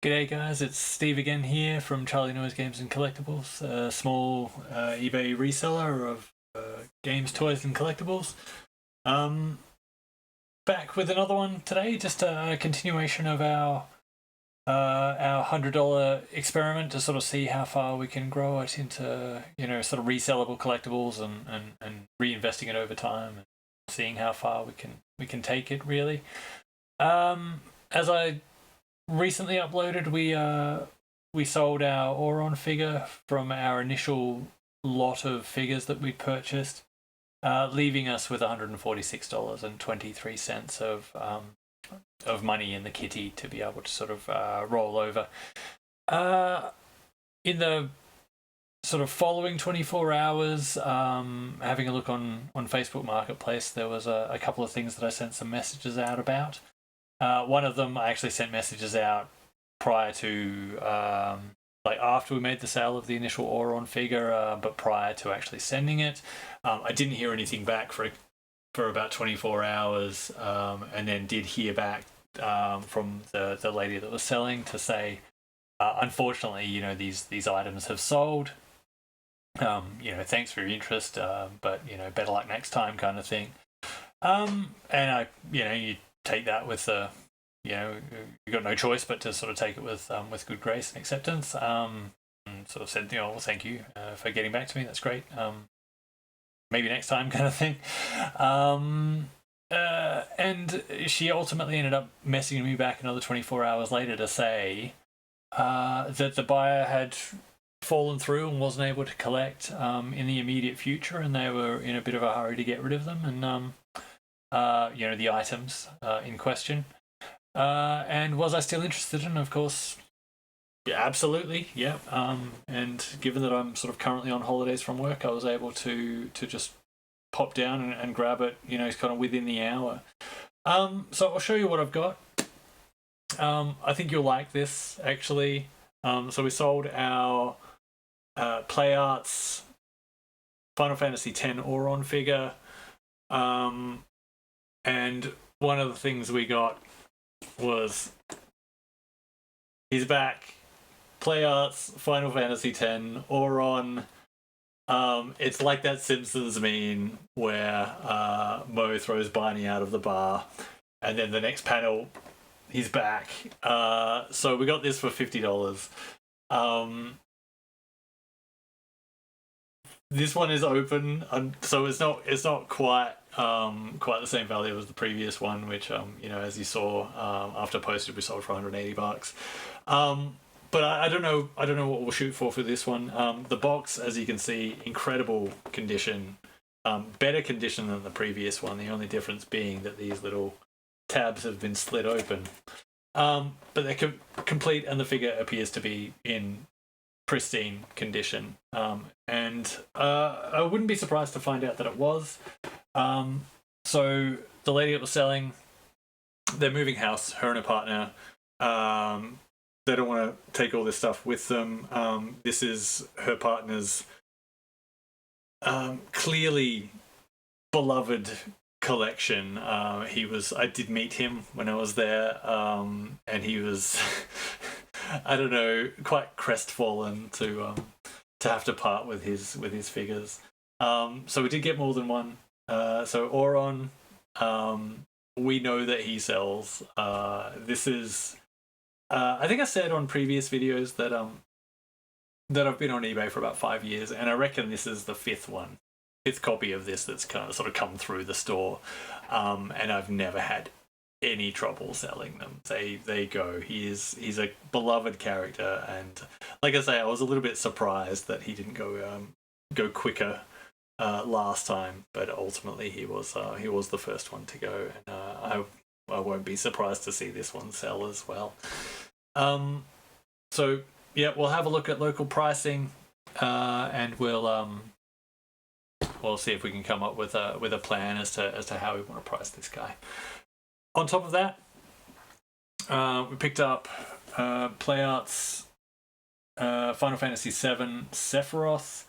G'day guys, it's Steve again here from Charlie Noise Games and Collectibles, a small eBay reseller of games, toys and collectibles. Back with another one today, just a continuation of our $100 experiment to sort of see how far we can grow it into, sort of resellable collectibles and reinvesting it over time and seeing how far we can take it really. As I recently uploaded, we sold our Auron figure from our initial lot of figures that we purchased, leaving us with $146.23 of money in the kitty to be able to sort of roll over. In the sort of following 24 hours, having a look on Facebook Marketplace, there was a couple of things that I sent some messages out about. One of them I actually sent messages out prior to, after we made the sale of the initial Auron figure, but prior to actually sending it. I didn't hear anything back for about 24 hours, and then did hear back from the lady that was selling to say, unfortunately, these items have sold. Thanks for your interest, but better luck next time, kind of thing. And I, you take that with you've got no choice but to sort of take it with good grace and acceptance. And sort of said, well, thank you for getting back to me. That's great. Maybe next time, kind of thing. And she ultimately ended up messaging me back another 24 hours later to say that the buyer had fallen through and wasn't able to collect in the immediate future, and they were in a bit of a hurry to get rid of them. And the items in question. And was I still interested? And of course, yeah, absolutely, yeah. And given that I'm sort of currently on holidays from work, I was able to just pop down and grab it, kind of within the hour. So I'll show you what I've got. I think you'll like this, actually. So we sold our Play Arts Final Fantasy X Auron figure. And one of the things we got was he's back. Play Arts, Final Fantasy X, Auron. It's like that Simpsons meme where Mo throws Barney out of the bar, and then the next panel, he's back. So we got this for $50. This one is open, so it's not quite the same value as the previous one, which as you saw, after posted, we sold for $180. But I don't know what we'll shoot for this one. The box, as you can see, incredible condition, better condition than the previous one. The only difference being that these little tabs have been slid open, but they're complete, and the figure appears to be in pristine condition. And I wouldn't be surprised to find out that it was. So the lady that was selling, they're moving house, her and her partner. They don't want to take all this stuff with them. This is her partner's clearly beloved collection. I did meet him when I was there, and he was I don't know, quite crestfallen to have to part with his figures. So we did get more than one. So Auron, we know that he sells. This is, I think I said on previous videos that I've been on eBay for about 5 years, and I reckon this is the fifth copy of this that's kind of sort of come through the store, and I've never had any trouble selling them. They go. He's a beloved character, and like I say, I was a little bit surprised that he didn't go quicker last time, but ultimately he was the first one to go, and I won't be surprised to see this one sell as well. So yeah, we'll have a look at local pricing, and we'll see if we can come up with a plan as to how we want to price this guy. On top of that, we picked up Play Arts Final Fantasy VII Sephiroth,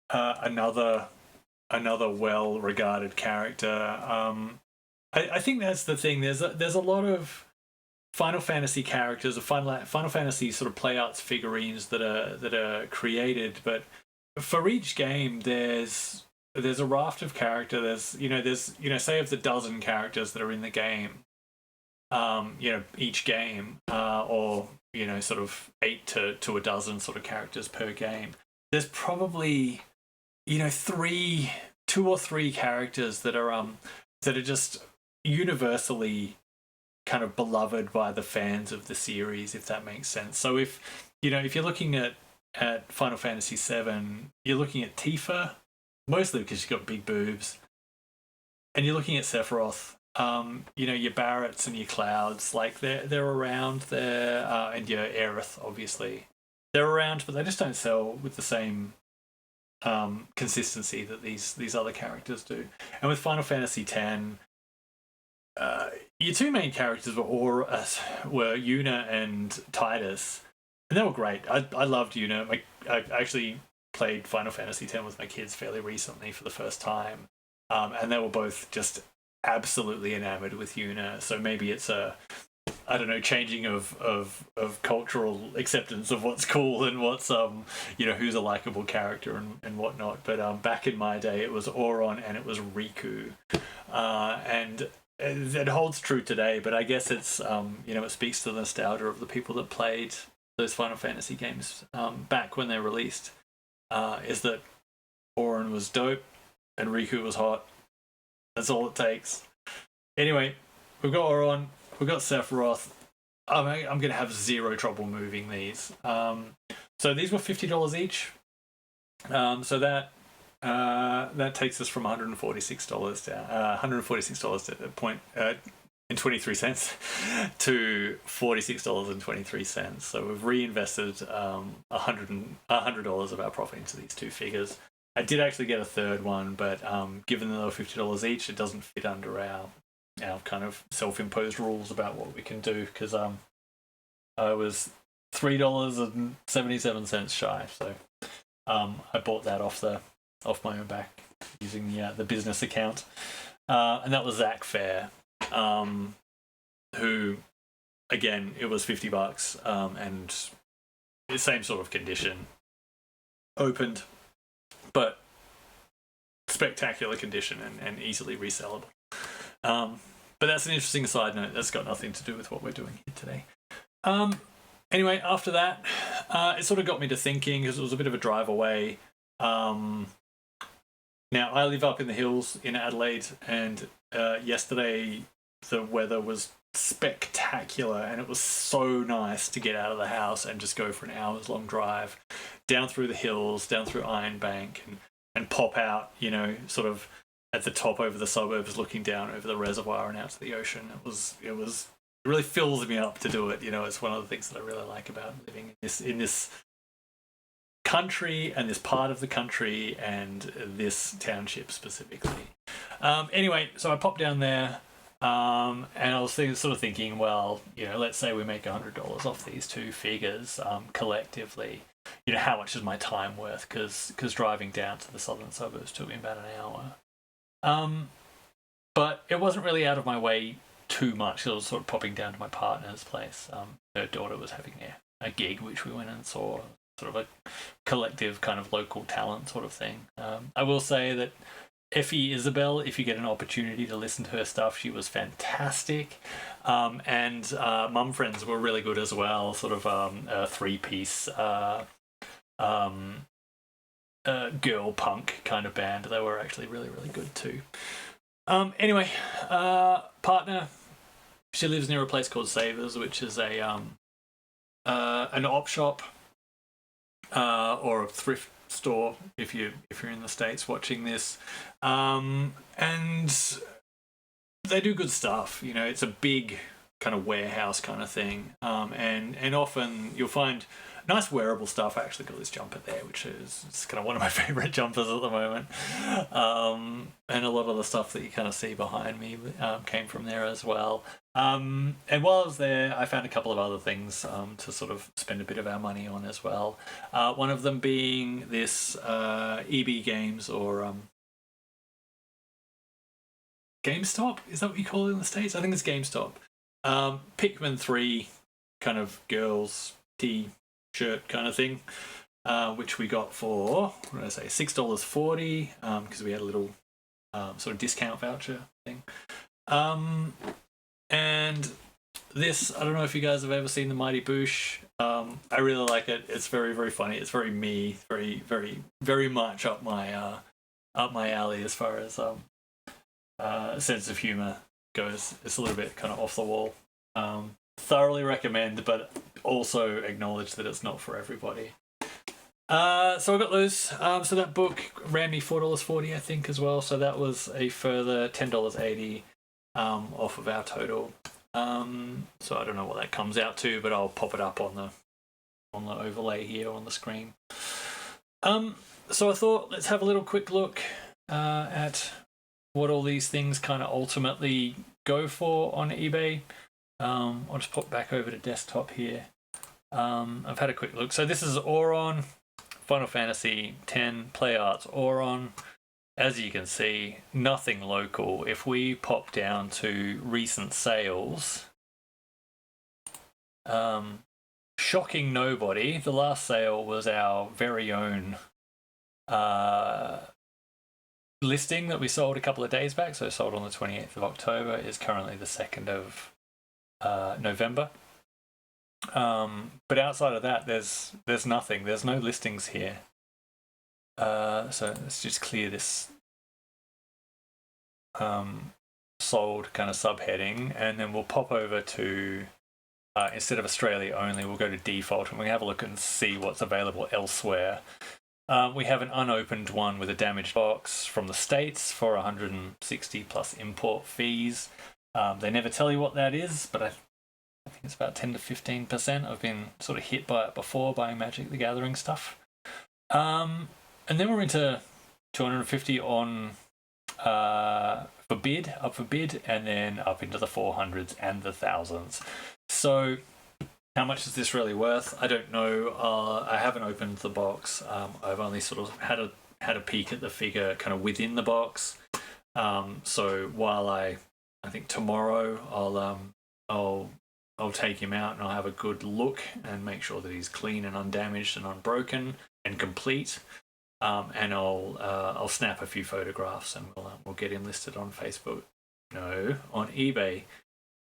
another well-regarded character. I think that's the thing. There's a lot of Final Fantasy characters, or Final Fantasy sort of play arts figurines that are created, but for each game there's a raft of character. There's say of the dozen characters that are in the game, each game, or sort of 8 to a dozen sort of characters per game. There's probably two or three characters that are just universally kind of beloved by the fans of the series, if that makes sense. So if you're looking at Final Fantasy VII, you're looking at Tifa, mostly because she's got big boobs, and you're looking at Sephiroth. Your Barretts and your Clouds, like they're around there, and your Aerith, obviously, they're around, but they just don't sell with the same consistency that these other characters do. And with Final Fantasy X, your two main characters were Yuna and Titus, and they were great. I loved Yuna. I actually played Final Fantasy X with my kids fairly recently for the first time, and they were both just absolutely enamored with Yuna. So maybe it's changing of cultural acceptance of what's cool and what's who's a likable character and whatnot. But back in my day, it was Auron and it was Riku, and it holds true today. But I guess it's it speaks to the nostalgia of the people that played those Final Fantasy games back when they released. Is that Auron was dope and Riku was hot. That's all it takes. Anyway, we've got Auron, we've got Sephiroth. I'm going to have zero trouble moving these. So these were $50 each. So that takes us from $146 down, $146 and 23 cents to $46.23. So we've reinvested $100 of our profit into these two figures. I did actually get a third one, but given that they were $50 each, it doesn't fit under our kind of self-imposed rules about what we can do, because I was $3.77 shy. So I bought that off my own back using the business account, and that was Zach Fair, who, again, it was $50, and the same sort of condition, opened, but spectacular condition and easily resellable. But that's an interesting side note. That's got nothing to do with what we're doing here today. Anyway, after that, it sort of got me to thinking, because it was a bit of a drive away. Now, I live up in the hills in Adelaide, and yesterday the weather was spectacular, and it was so nice to get out of the house and just go for an hours-long drive down through the hills, down through Iron Bank, and pop out, sort of at the top over the suburbs, looking down over the reservoir and out to the ocean. It really fills me up to do it. It's one of the things that I really like about living in this country, and this part of the country, and this township specifically. Anyway, so I popped down there, and I was sort of thinking, well, let's say we make $100 off these two figures collectively. How much is my time worth? Because driving down to the southern suburbs took me about an hour. But it wasn't really out of my way too much. I was sort of popping down to my partner's place. Her daughter was having a gig, which we went and saw, sort of a collective kind of local talent sort of thing. I will say that Effie Isobel, if you get an opportunity to listen to her stuff, she was fantastic. And Mum Friends were really good as well, sort of a three-piece girl punk kind of band. They were actually really, really good too. Anyway, partner, she lives near a place called Savers, which is an op shop, or a thrift store if you're in the States watching this, and they do good stuff. It's a big kind of warehouse kind of thing, and often you'll find nice wearable stuff. I actually got this jumper there, which is kind of one of my favorite jumpers at the moment, and a lot of the stuff that you kind of see behind me came from there as well. And while I was there, I found a couple of other things to sort of spend a bit of our money on as well. One of them being this EB Games, or GameStop. Is that what you call it in the States? I think it's GameStop. Pikmin 3 kind of girls t-shirt kind of thing, which we got for, what did I say, $6.40, because we had a little sort of discount voucher thing. And this, I don't know if you guys have ever seen the Mighty Boosh. I really like it. It's very, very funny. It's very me, very, very, very much up my alley as far as sense of humor goes. It's a little bit kind of off the wall. Thoroughly recommend, but also acknowledge that it's not for everybody. So I got those. So that book ran me $4.40, I think, as well. So that was a further $10.80 off of our total. So I don't know what that comes out to, but I'll pop it up on the overlay here on the screen. So I thought let's have a little quick look at what all these things kind of ultimately go for on eBay. I'll just pop back over to desktop here. I've had a quick look. So this is Auron, Final Fantasy X Play Arts Auron. As you can see, nothing local. If we pop down to recent sales, shocking nobody. The last sale was our very own listing that we sold a couple of days back. So sold on the 28th of October, is currently the 2nd of November. But outside of that, there's nothing. There's no listings here. So let's just clear this sold kind of subheading, and then we'll pop over to instead of Australia only, we'll go to default and we have a look and see what's available elsewhere. We have an unopened one with a damaged box from the States for 160 plus import fees. They never tell you what that is, but I think it's about 10 to 15%. I've been sort of hit by it before buying Magic the Gathering stuff. And then we're into 250 on up for bid, and then up into the 400s and the thousands. So how much is this really worth? I don't know. I haven't opened the box. I've only sort of had a peek at the figure kind of within the box. So while I think tomorrow I'll take him out and I'll have a good look and make sure that he's clean and undamaged and unbroken and complete. And I'll snap a few photographs and we'll get him listed on Facebook. No, on eBay.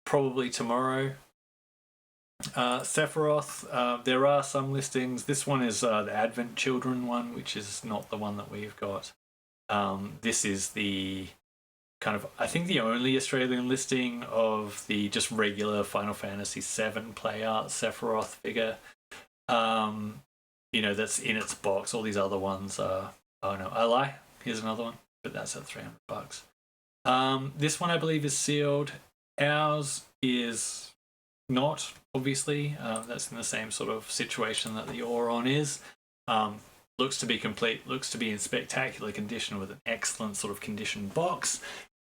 Probably tomorrow. Sephiroth, there are some listings. This one is the Advent Children one, which is not the one that we've got. This is the kind of, I think, the only Australian listing of the just regular Final Fantasy VII Play Art Sephiroth figure. That's in its box. All these other ones are, oh no, I lie. Here's another one, but that's at $300. This one I believe is sealed. Ours is not, obviously. That's in the same sort of situation that the Auron is. Looks to be complete, looks to be in spectacular condition with an excellent sort of conditioned box,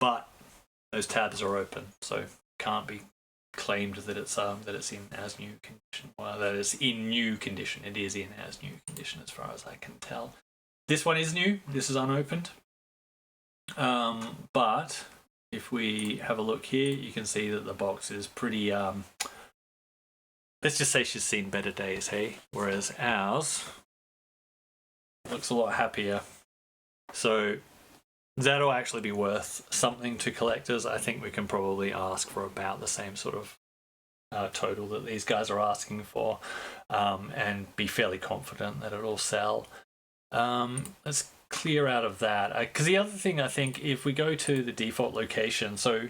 but those tabs are open, so can't be claimed that it's in as new condition. Well, that is in new condition. It is in as new condition as far as I can tell. This one is new. This is unopened. But if we have a look here, you can see that the box is pretty. Let's just say she's seen better days, hey? Whereas ours looks a lot happier. So that'll actually be worth something to collectors. I think we can probably ask for about the same sort of total that these guys are asking for, and be fairly confident that it'll sell. Let's clear out of that, because the other thing, I think, if we go to the default location, so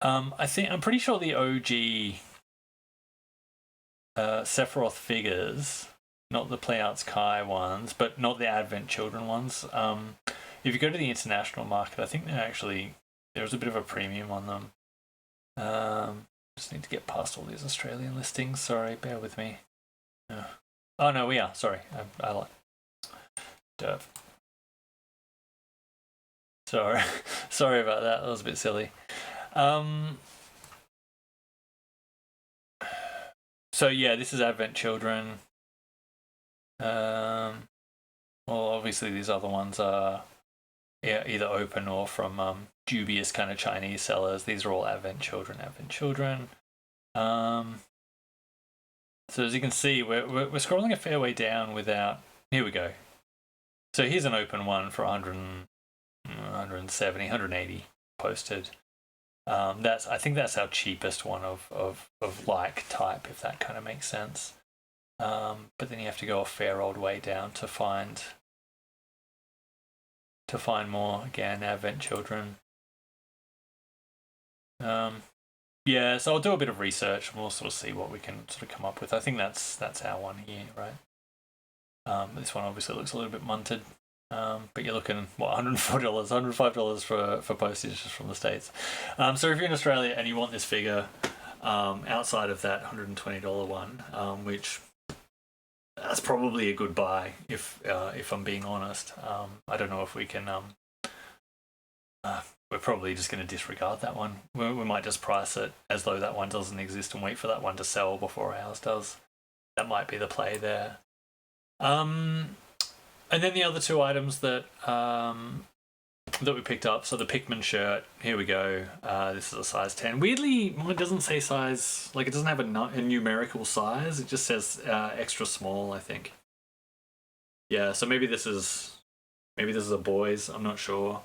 I'm pretty sure the OG Sephiroth figures, not the Play Arts Kai ones, but not the Advent Children ones. If you go to the international market, I think there's a bit of a premium on them. Just need to get past all these Australian listings. Sorry, bear with me. Oh no, we are. Sorry, I like. Derp. Sorry about that. That was a bit silly. So yeah, this is Advent Children. Well, obviously these other ones are either open or from dubious kind of Chinese sellers. These are all Advent Children. So as you can see, we're scrolling a fair way down without... Here we go. So here's an open one for 170, 180 posted. I think that's our cheapest one of like type, if that kind of makes sense. But then you have to go a fair old way down to find more. Again, Advent Children. Yeah, so I'll do a bit of research and we'll sort of see what we can sort of come up with. I think that's our one here, right? This one obviously looks a little bit munted. But you're looking, what, $104, $105 for postage just from the States. So if you're in Australia and you want this figure outside of that $120 one, which that's probably a good buy if I'm being honest. I don't know if we can... we're probably just going to disregard that one. We might just price it as though that one doesn't exist and wait for that one to sell before ours does. That might be the play there. And then the other two items that we picked up. So the Pikmin shirt. Here we go. This is a size 10. Weirdly, it doesn't say size. Like, it doesn't have a numerical size. It just says extra small, I think. Yeah. So maybe this is a boys. I'm not sure.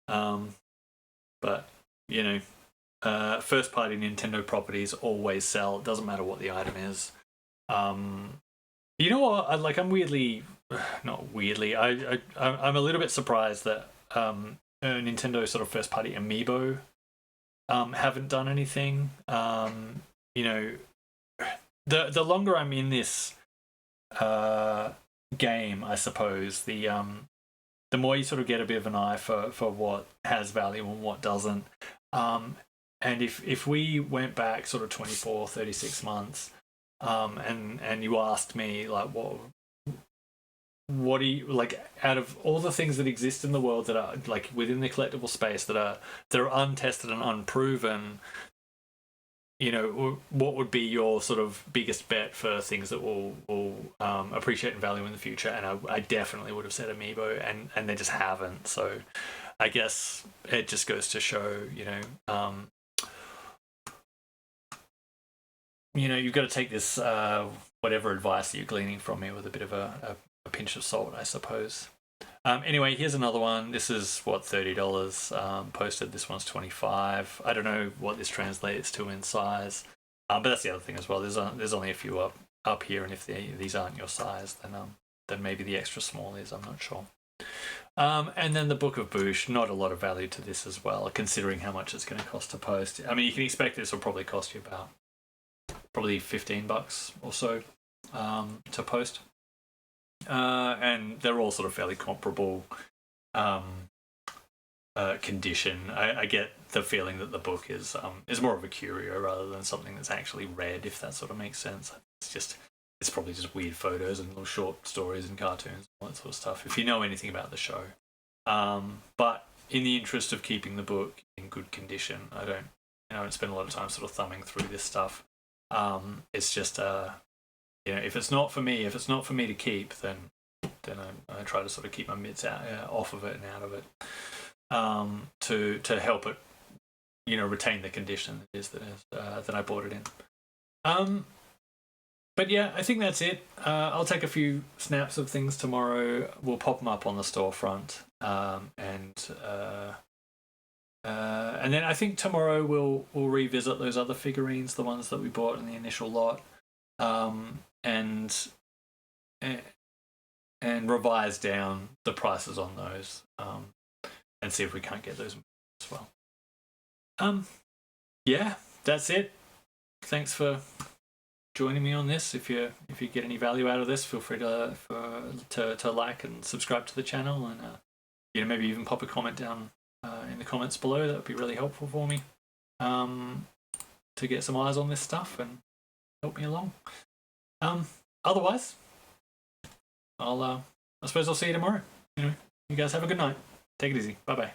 But you know, first party Nintendo properties always sell. It doesn't matter what the item is. You know what? I'm weirdly, not weirdly. I'm a little bit surprised that Nintendo sort of first party amiibo haven't done anything. You know, the longer I'm in this game, I suppose the more you sort of get a bit of an eye for what has value and what doesn't. And if we went back sort of 24, 36 months. And you asked me, like, what do you like out of all the things that exist in the world that are like within the collectible space that are untested and unproven, you know, what would be your sort of biggest bet for things that will appreciate in value in the future? And I definitely would have said amiibo, and they just haven't. So I guess it just goes to show, you know, you've got to take this whatever advice that you're gleaning from me with a bit of a pinch of salt, I suppose. Anyway, here's another one. This is what, $30 posted. This one's $25. I don't know what this translates to in size, but that's the other thing as well. There's only a few up here, and if these aren't your size, then maybe the extra small is. I'm not sure. And then the Book of Boosh, not a lot of value to this as well, considering how much it's going to cost to post. I mean, you can expect this will probably cost you about probably $15 or so to post. And they're all sort of fairly comparable condition. I get the feeling that the book is more of a curio rather than something that's actually read, if that sort of makes sense. It's probably just weird photos and little short stories and cartoons and all that sort of stuff, if you know anything about the show. But in the interest of keeping the book in good condition, I don't spend a lot of time sort of thumbing through this stuff. It's just if it's not for me to keep, then I try to sort of keep my mitts off of it and out of it, to help it, retain the condition that I bought it in. But yeah, I think that's it. I'll take a few snaps of things tomorrow. We'll pop them up on the storefront, and then I think tomorrow we'll revisit those other figurines, the ones that we bought in the initial lot, and revise down the prices on those, and see if we can't get those as well. Yeah, that's it. Thanks for joining me on this. If you get any value out of this, feel free to like and subscribe to the channel, and maybe even pop a comment down in the comments below. That would be really helpful for me, to get some eyes on this stuff and help me along. Otherwise, I suppose I'll see you tomorrow. You guys have a good night. Take it easy. Bye bye.